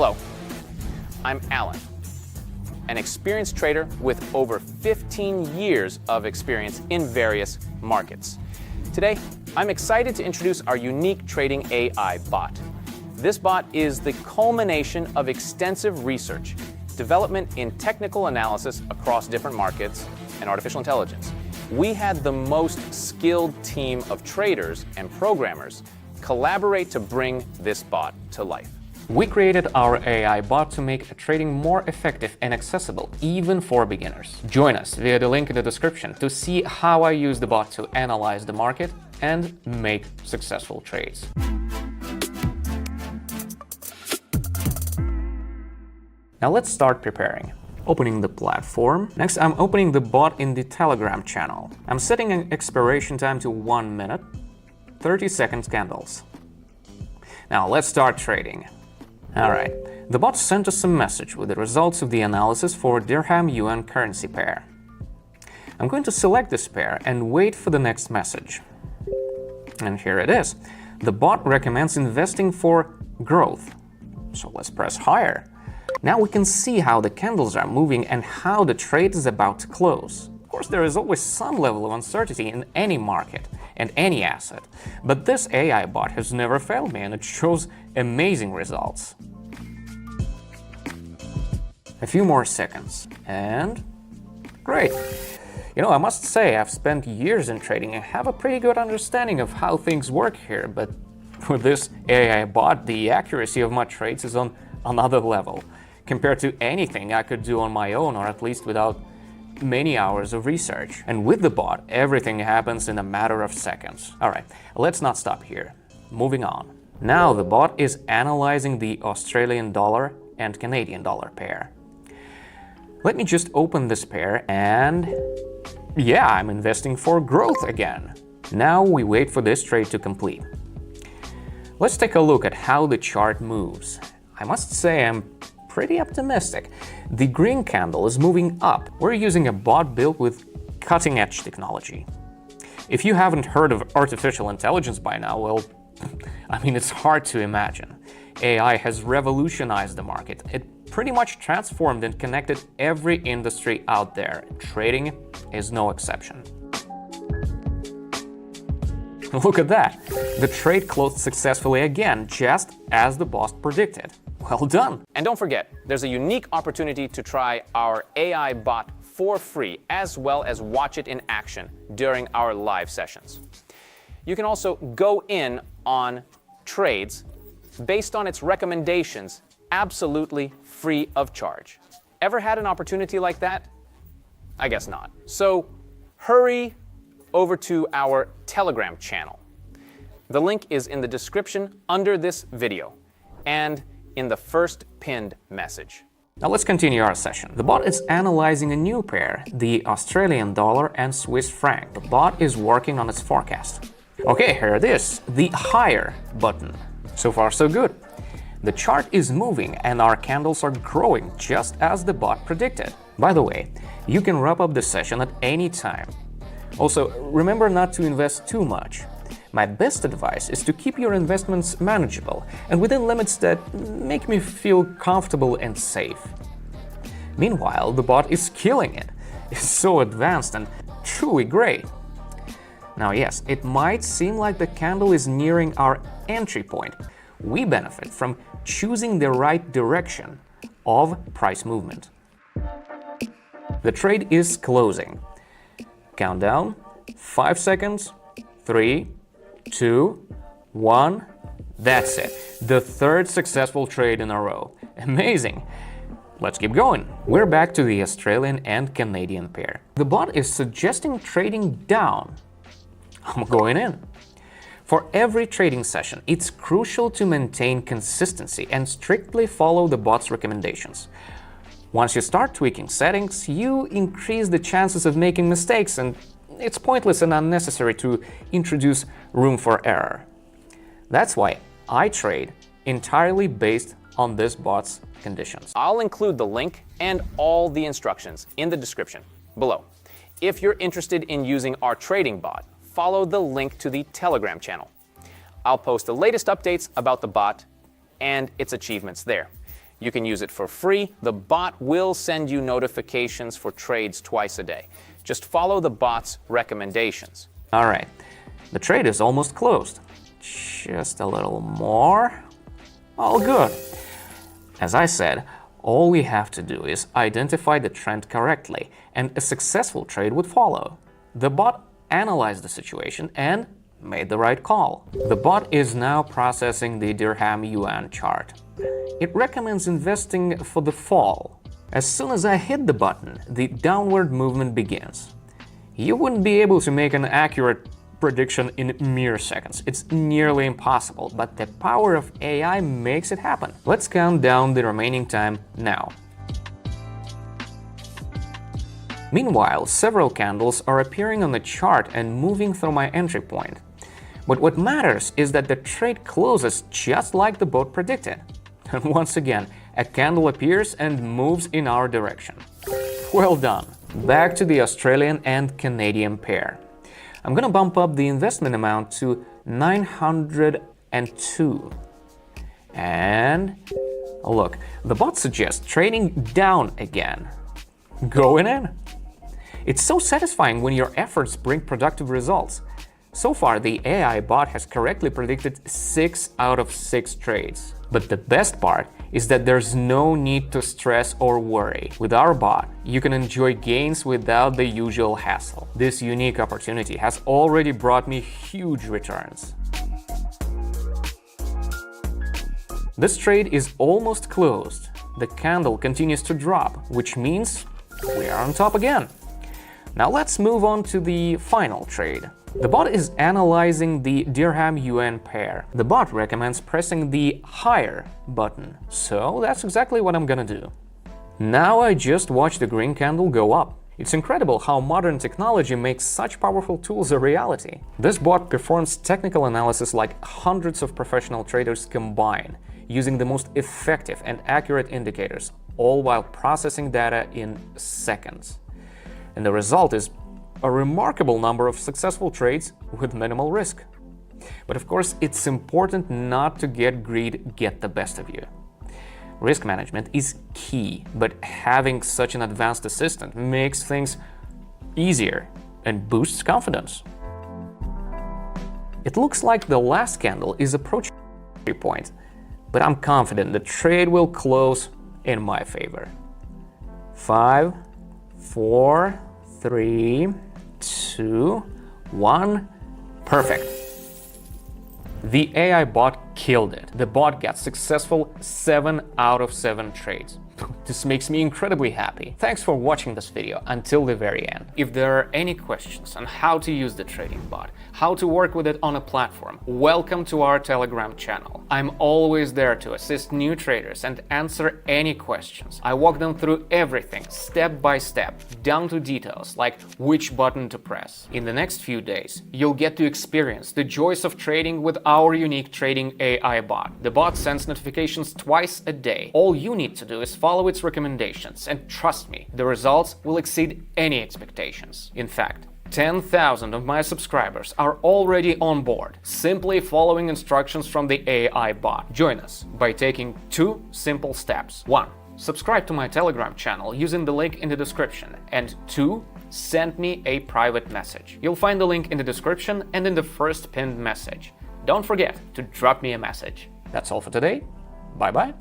Hello, I'm Alan, an experienced trader with over 15 years of experience in various markets. Today, I'm excited to introduce our unique trading AI bot. This bot is the culmination of extensive research, development in technical analysis across different markets, and artificial intelligence. We had the most skilled team of traders and programmers collaborate to bring this bot to life. We created our AI bot to make trading more effective and accessible, even for beginners. Join us via the link in the description to see how I use the bot to analyze the market and make successful trades. Now let's start preparing. Opening the platform. Next, I'm opening the bot in the Telegram channel. I'm setting an expiration time to 1 minute, 30 seconds candles. Now let's start trading. Alright, the bot sent us a message with the results of the analysis for Dirham-Yuan currency pair. I'm going to select this pair and wait for the next message. And here it is. The bot recommends investing for growth. So let's press higher. Now we can see how the candles are moving and how the trade is about to close. Of course, there is always some level of uncertainty in any market and any asset, but this AI bot has never failed me and it shows amazing results. A few more seconds and great. You know, I must say I've spent years in trading and have a pretty good understanding of how things work here, but with this AI bot, the accuracy of my trades is on another level compared to anything I could do on my own, or at least without many hours of research. And with the bot, everything happens in a matter of seconds. All right, let's not stop here. Moving on. Now the bot is analyzing the Australian dollar and Canadian dollar pair. Let me just open this pair and yeah, I'm investing for growth again. Now we wait for this trade to complete. Let's take a look at how the chart moves. I must say I'm pretty optimistic. The green candle is moving up. We're using a bot built with cutting-edge technology. If you haven't heard of artificial intelligence by now, well, I mean, it's hard to imagine. AI has revolutionized the market. It pretty much transformed and connected every industry out there. Trading is no exception. Look at that! The trade closed successfully again, just as the bot predicted. Well done! And don't forget, there's a unique opportunity to try our AI bot for free, as well as watch it in action during our live sessions. You can also go in on trades based on its recommendations, absolutely free of charge. Ever had an opportunity like that? I guess not. So hurry over to our Telegram channel. The link is in the description under this video and in the first pinned message. Now let's continue our session. The bot is analyzing a new pair, the Australian dollar and Swiss franc. The bot is working on its forecast. Okay, here it is, the higher button. So far so good. The chart is moving and our candles are growing just as the bot predicted. By the way, you can wrap up the session at any time. Also, remember not to invest too much. My best advice is to keep your investments manageable and within limits that make me feel comfortable and safe. Meanwhile, the bot is killing it. It's so advanced and truly great. Now yes, it might seem like the candle is nearing our entry point. We benefit from choosing the right direction of price movement. The trade is closing. Countdown, 5 seconds, 3, 2, 1. That's it. The third successful trade in a row. Amazing. Let's keep going. We're back to the Australian and Canadian pair. The bot is suggesting trading down. I'm going in. For every trading session, it's crucial to maintain consistency and strictly follow the bot's recommendations. Once you start tweaking settings, you increase the chances of making mistakes, and it's pointless and unnecessary to introduce room for error. That's why I trade entirely based on this bot's conditions. I'll include the link and all the instructions in the description below. If you're interested in using our trading bot, follow the link to the Telegram channel. I'll post the latest updates about the bot and its achievements there. You can use it for free. The bot will send you notifications for trades twice a day. Just follow the bot's recommendations. All right, the trade is almost closed. Just a little more. All good. As I said, all we have to do is identify the trend correctly, and a successful trade would follow. The bot analyzed the situation and made the right call. The bot is now processing the dirham yuan chart. It recommends investing for the fall. As soon as I hit the button, the downward movement begins. You wouldn't be able to make an accurate prediction in mere seconds. It's nearly impossible, but the power of AI makes it happen. Let's count down the remaining time now. Meanwhile, several candles are appearing on the chart and moving through my entry point. But what matters is that the trade closes just like the bot predicted. And once again, a candle appears and moves in our direction. Well done. Back to the Australian and Canadian pair. I'm gonna bump up the investment amount to 902. And look, the bot suggests trading down again. Going in? It's so satisfying when your efforts bring productive results. So far, the AI bot has correctly predicted 6 out of 6 trades. But the best part is that there's no need to stress or worry. With our bot, you can enjoy gains without the usual hassle. This unique opportunity has already brought me huge returns. This trade is almost closed. The candle continues to drop, which means we are on top again. Now let's move on to the final trade. The bot is analyzing the dirham-yuan pair. The bot recommends pressing the higher button, so that's exactly what I'm gonna do. Now I just watched the green candle go up. It's incredible how modern technology makes such powerful tools a reality. This bot performs technical analysis like hundreds of professional traders combined, using the most effective and accurate indicators, all while processing data in seconds. And the result is a remarkable number of successful trades with minimal risk. But of course, it's important not to get greed get the best of you. Risk management is key, but having such an advanced assistant makes things easier and boosts confidence. It looks like the last candle is approaching the entry point, but I'm confident the trade will close in my favor. 5, 4, 3, 2, 1. Perfect. The AI bot killed it. The bot got successful 7 out of 7 trades. This makes me incredibly happy. Thanks for watching this video until the very end. If there are any questions on how to use the trading bot, how to work with it on a platform, welcome to our Telegram channel. I'm always there to assist new traders and answer any questions. I walk them through everything step by step, down to details like which button to press. In the next few days, you'll get to experience the joys of trading with our unique trading AI bot. The bot sends notifications twice a day. All you need to do is follow its recommendations, and trust me, the results will exceed any expectations. In fact, 10,000 of my subscribers are already on board, simply following instructions from the AI bot. Join us by taking 2 simple steps. 1. Subscribe to my Telegram channel using the link in the description, and 2. Send me a private message. You'll find the link in the description and in the first pinned message. Don't forget to drop me a message. That's all for today. Bye-bye.